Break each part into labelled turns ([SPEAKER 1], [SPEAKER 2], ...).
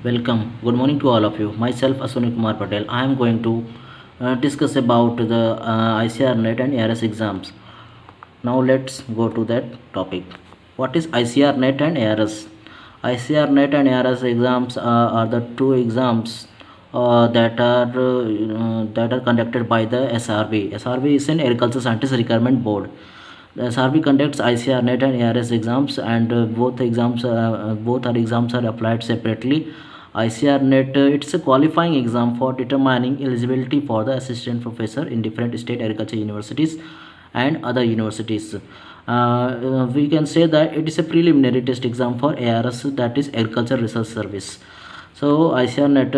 [SPEAKER 1] Welcome. Good morning to all of you. Myself Aswani Kumar Patel. I am going to discuss about the ICR NET and ARS exams. Now let's go to that topic. What is ICR NET and ARS? ICR NET and ARS exams are the two exams that are conducted by the SRB. SRB is an Agriculture Scientist Requirement Board. The SRB conducts ICR NET and ARS exams, and both are exams are applied separately. ICR NET it's a qualifying exam for determining eligibility for the assistant professor in different state agriculture universities and other universities. We can say that it is a preliminary test exam for ARS, that is Agriculture Research Service. So ICR NET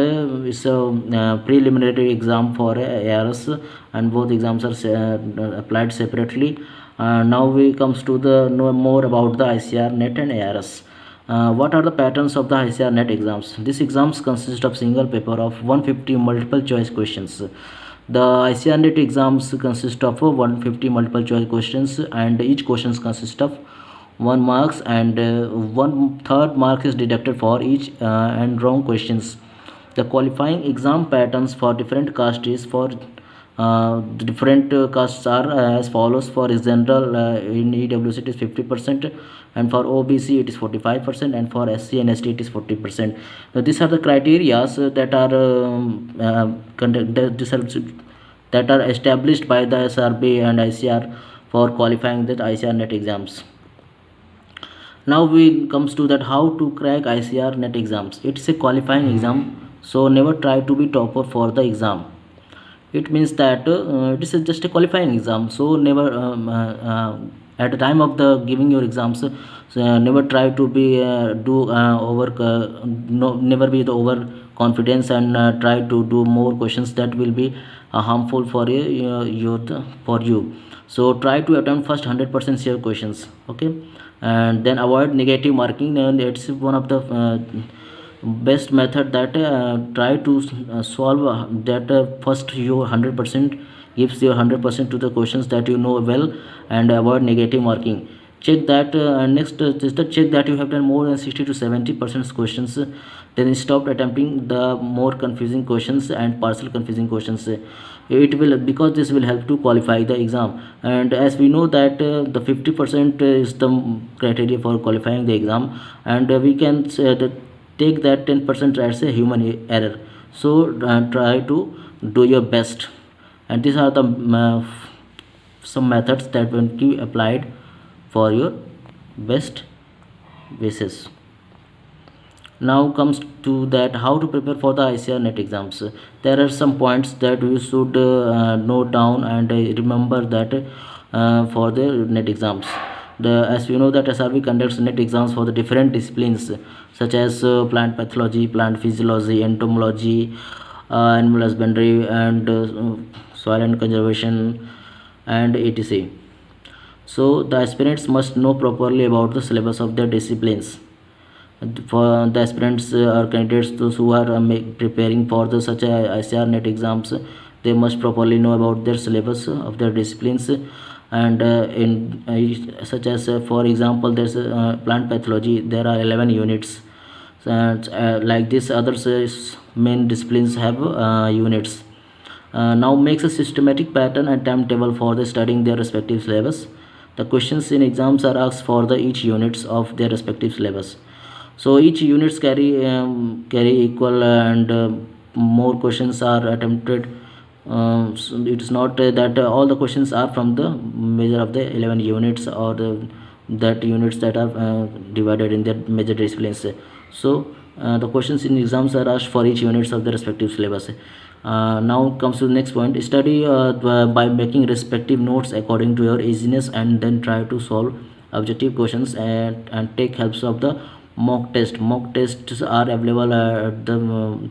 [SPEAKER 1] is a preliminary exam for ARS, and both exams are applied separately. Now we comes to the know more about the ICR NET and ARS. What are the patterns of the ICR NET exams? These exams consist of single paper of 150 multiple choice questions. The ICR NET exams consist of 150 multiple choice questions, and each questions consist of 1 marks, and 1/3 mark is deducted for each and wrong questions. The qualifying exam patterns for different castes is for the different castes are as follows. For general, in EWC it is 50%, and for OBC it is 45%, and for SC and ST it is 40%. Now these are the criteria that are that are established by the SRB and ICR for qualifying the ICR NET exams. Now we comes to that how to crack ICR NET exams. It's a qualifying exam, so never try to be topper for the exam. It means that it is just a qualifying exam, so never at the time of the giving your exams, never try to be never be the over confidence, and try to do more questions that will be harmful for for you. So try to attempt first 100% sure questions, okay, and then avoid negative marking, and it's one of the best method that try to solve that first your 100% gives your 100% to the questions that you know well, and avoid negative marking. Check that next just to check that you have done more than 60 to 70% questions, then stop attempting the more confusing questions and partial confusing questions. It will, because this will help to qualify the exam, and as we know that the 50% is the criteria for qualifying the exam, and we can say that take that 10% as a human error. So try to do your best, and these are the some methods that will be applied for your best basis. Now comes to that how to prepare for the ICR NET exams. There are some points that you should note down, and remember that for the NET exams, as we know that SRB conducts NET exams for the different disciplines such as plant pathology, plant physiology, entomology, animal husbandry, and soil and conservation, and etc. So the aspirants must know properly about the syllabus of their disciplines. For the aspirants or candidates, those who are preparing for the such a ICR NET exams, they must properly know about their syllabus of their disciplines, and in such as for example, there's plant pathology, there are 11 units, and like this others main disciplines have units. Now makes a systematic pattern and timetable for the studying their respective syllabus. The questions in exams are asked for the each units of their respective syllabus. So each units carry equal, and more questions are attempted. So it is not that all the questions are from the measure of the 11 units, or that units that are divided in their major disciplines. So the questions in exams are asked for each units of the respective syllabus. Now comes to the next point. Study by making respective notes according to your easiness, and then try to solve objective questions, and take helps of the mock tests are available at the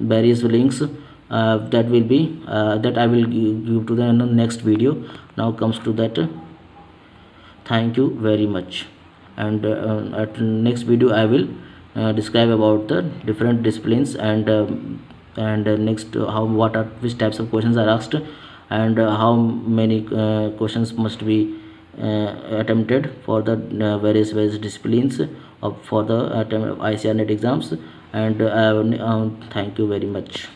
[SPEAKER 1] various links that will be that I will give to the next video. Now comes to that, thank you very much, and at next video I will describe about the different disciplines, and next how what are which types of questions are asked, and how many questions must be attempted for the various disciplines for the ICR NET exams, and thank you very much.